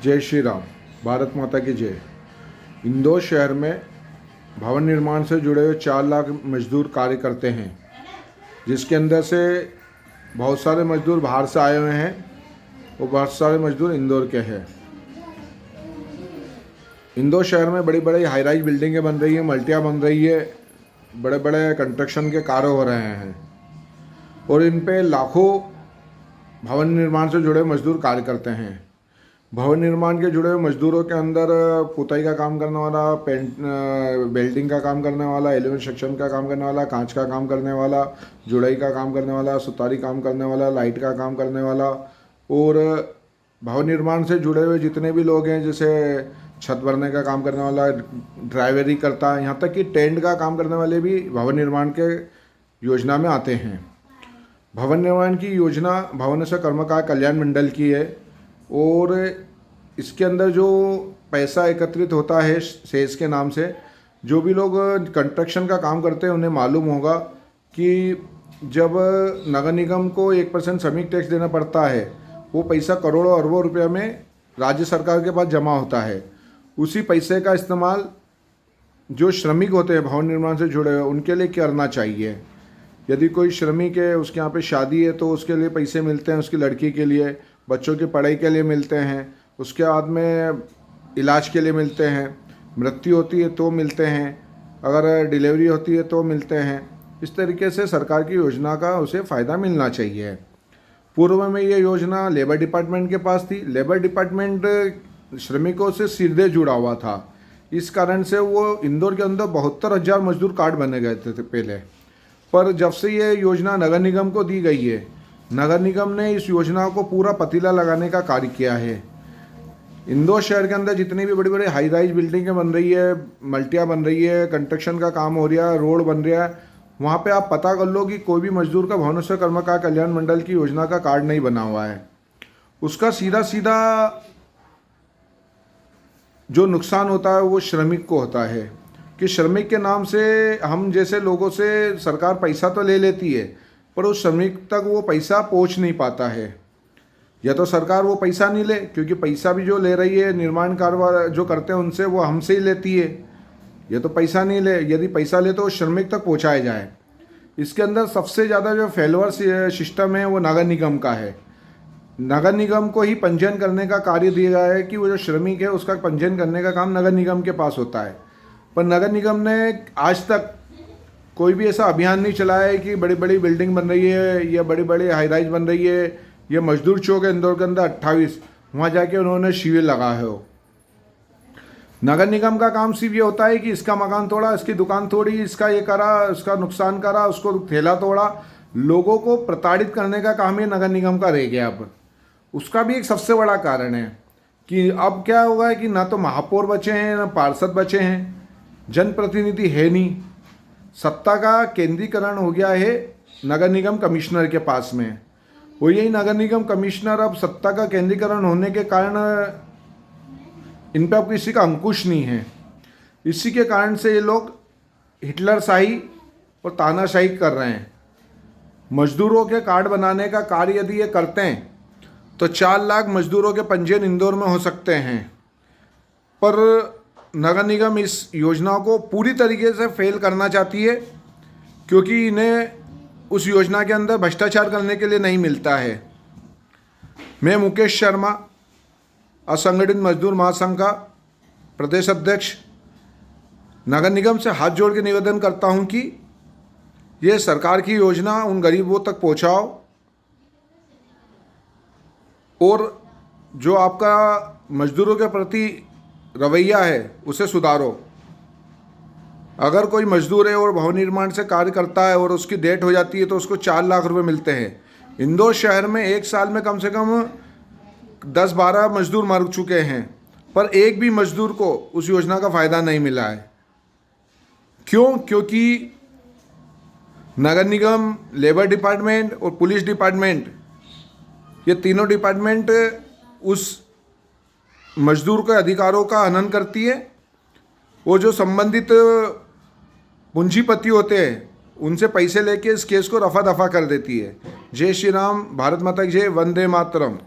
जय श्री राम। भारत माता की जय। इंदौर शहर में भवन निर्माण से जुड़े हुए 4 लाख मजदूर कार्य करते हैं, जिसके अंदर से बहुत सारे मजदूर बाहर से आए हुए हैं और बहुत सारे मजदूर इंदौर के हैं। इंदौर शहर में बड़ी बड़ी हाई राइज बिल्डिंगें बन रही हैं, मल्टियाँ बन रही है, बड़े बड़े कंस्ट्रक्शन के कार्य हो रहे हैं और इन पे लाखों भवन निर्माण से जुड़े मजदूर कार्य करते हैं। भवन निर्माण के जुड़े हुए मजदूरों के अंदर पुताई का काम करने वाला, वेल्डिंग का काम करने वाला, एलिवेशन सेक्शन का काम करने वाला, कांच का काम करने वाला, जुड़ाई का काम करने वाला, सुतारी काम करने वाला, लाइट का काम करने वाला और भवन निर्माण से जुड़े हुए जितने भी लोग हैं, जैसे छत भरने का काम करने वाला, ड्राइवरी करता है, यहाँ तक कि टेंट का काम करने वाले भी भवन निर्माण के योजना में आते हैं। भवन निर्माण की योजना भवन से कर्मकार कल्याण मंडल की है और इसके अंदर जो पैसा एकत्रित होता है सेस के नाम से, जो भी लोग कंस्ट्रक्शन का काम करते हैं उन्हें मालूम होगा कि जब नगर निगम को 1% श्रमिक टैक्स देना पड़ता है, वो पैसा करोड़ों अरबों रुपये में राज्य सरकार के पास जमा होता है। उसी पैसे का इस्तेमाल जो श्रमिक होते हैं भवन निर्माण से जुड़े हुए उनके लिए करना चाहिए। यदि कोई श्रमिक है, उसके यहाँ पे शादी है तो उसके लिए पैसे मिलते हैं, उसकी लड़की के लिए, बच्चों की पढ़ाई के लिए मिलते हैं, उसके बाद में इलाज के लिए मिलते हैं, मृत्यु होती है तो मिलते हैं, अगर डिलीवरी होती है तो मिलते हैं। इस तरीके से सरकार की योजना का उसे फ़ायदा मिलना चाहिए। पूर्व में ये योजना लेबर डिपार्टमेंट के पास थी। लेबर डिपार्टमेंट श्रमिकों से सीधे जुड़ा हुआ था, इस कारण से वो इंदौर के अंदर 72,000 मजदूर कार्ड बने गए थे पहले। पर जब से ये योजना नगर निगम को दी गई है, नगर निगम ने इस योजना को पूरा पतीला लगाने का कार्य किया है। इंदौर शहर के अंदर जितनी भी बड़ी बड़ी हाई राइज बिल्डिंगें बन रही है, मल्टियाँ बन रही है, कंस्ट्रक्शन का काम हो रहा है, रोड बन रहा है, वहाँ पे आप पता कर लो कि कोई भी मजदूर का भवन से कर्मकार कल्याण मंडल की योजना का कार्ड नहीं बना हुआ है। उसका सीधा सीधा जो नुकसान होता है वो श्रमिक को होता है कि श्रमिक के नाम से हम जैसे लोगों से सरकार पैसा तो ले लेती है, पर उस श्रमिक तक वो पैसा पहुंच नहीं पाता है। या तो सरकार वो पैसा नहीं ले, क्योंकि पैसा भी जो ले रही है निर्माण कार्य जो करते हैं उनसे, वो हमसे ही लेती है। या तो पैसा नहीं ले, यदि पैसा ले तो श्रमिक तक पहुंचाया जाए। इसके अंदर सबसे ज़्यादा जो फेलवर सिस्टम है वो नगर निगम का है। नगर निगम को ही पंजीयन करने का कार्य दिया गया है कि वो जो श्रमिक है उसका पंजीयन करने का काम नगर निगम के पास होता है। पर नगर निगम ने आज तक कोई भी ऐसा अभियान नहीं चलाया है कि बड़ी बड़ी बिल्डिंग बन रही है या बड़ी बड़ी हाई राइज बन रही है, ये मजदूर चौक है इंदौर के अंदर 28, वहाँ जाके उन्होंने शिविर लगाए हो। नगर निगम का काम सिर्फ ये होता है कि इसका मकान तोड़ा, इसकी दुकान तोड़ी, इसका ये करा, उसका नुकसान करा, उसको ठेला तोड़ा। लोगों को प्रताड़ित करने का काम ही नगर निगम का रह गया। अब उसका भी एक सबसे बड़ा कारण है कि अब क्या होगा कि ना तो महापौर बचे हैं, ना पार्षद बचे हैं, जनप्रतिनिधि है नहीं। सत्ता का केंद्रीकरण हो गया है नगर निगम कमिश्नर के पास में। वो यही नगर निगम कमिश्नर अब सत्ता का केंद्रीकरण होने के कारण इन पर अब किसी का अंकुश नहीं है। इसी के कारण से ये लोग हिटलरशाही और तानाशाही कर रहे हैं। मजदूरों के कार्ड बनाने का कार्य यदि ये करते हैं तो 4 लाख मजदूरों के पंजीयन इंदौर में हो सकते हैं। पर नगर निगम इस योजना को पूरी तरीके से फेल करना चाहती है, क्योंकि इन्हें उस योजना के अंदर भ्रष्टाचार करने के लिए नहीं मिलता है। मैं मुकेश शर्मा, असंगठित मजदूर महासंघ का प्रदेश अध्यक्ष, नगर निगम से हाथ जोड़ के निवेदन करता हूं कि ये सरकार की योजना उन गरीबों तक पहुंचाओ और जो आपका मजदूरों के प्रति रवैया है उसे सुधारो। अगर कोई मजदूर है और भवन निर्माण से कार्य करता है और उसकी डेथ हो जाती है तो उसको 4 लाख रुपए मिलते हैं। इंदौर शहर में एक साल में कम से कम 10-12 मजदूर मर चुके हैं, पर एक भी मजदूर को उस योजना का फ़ायदा नहीं मिला है। क्यों? क्योंकि नगर निगम, लेबर डिपार्टमेंट और पुलिस डिपार्टमेंट, ये तीनों डिपार्टमेंट उस मजदूर के अधिकारों का हनन करती है। वो जो संबंधित पूंजीपति होते हैं उनसे पैसे लेके इस केस को रफा दफा कर देती है। जय श्री राम। भारत माता की जय। वंदे मातरम।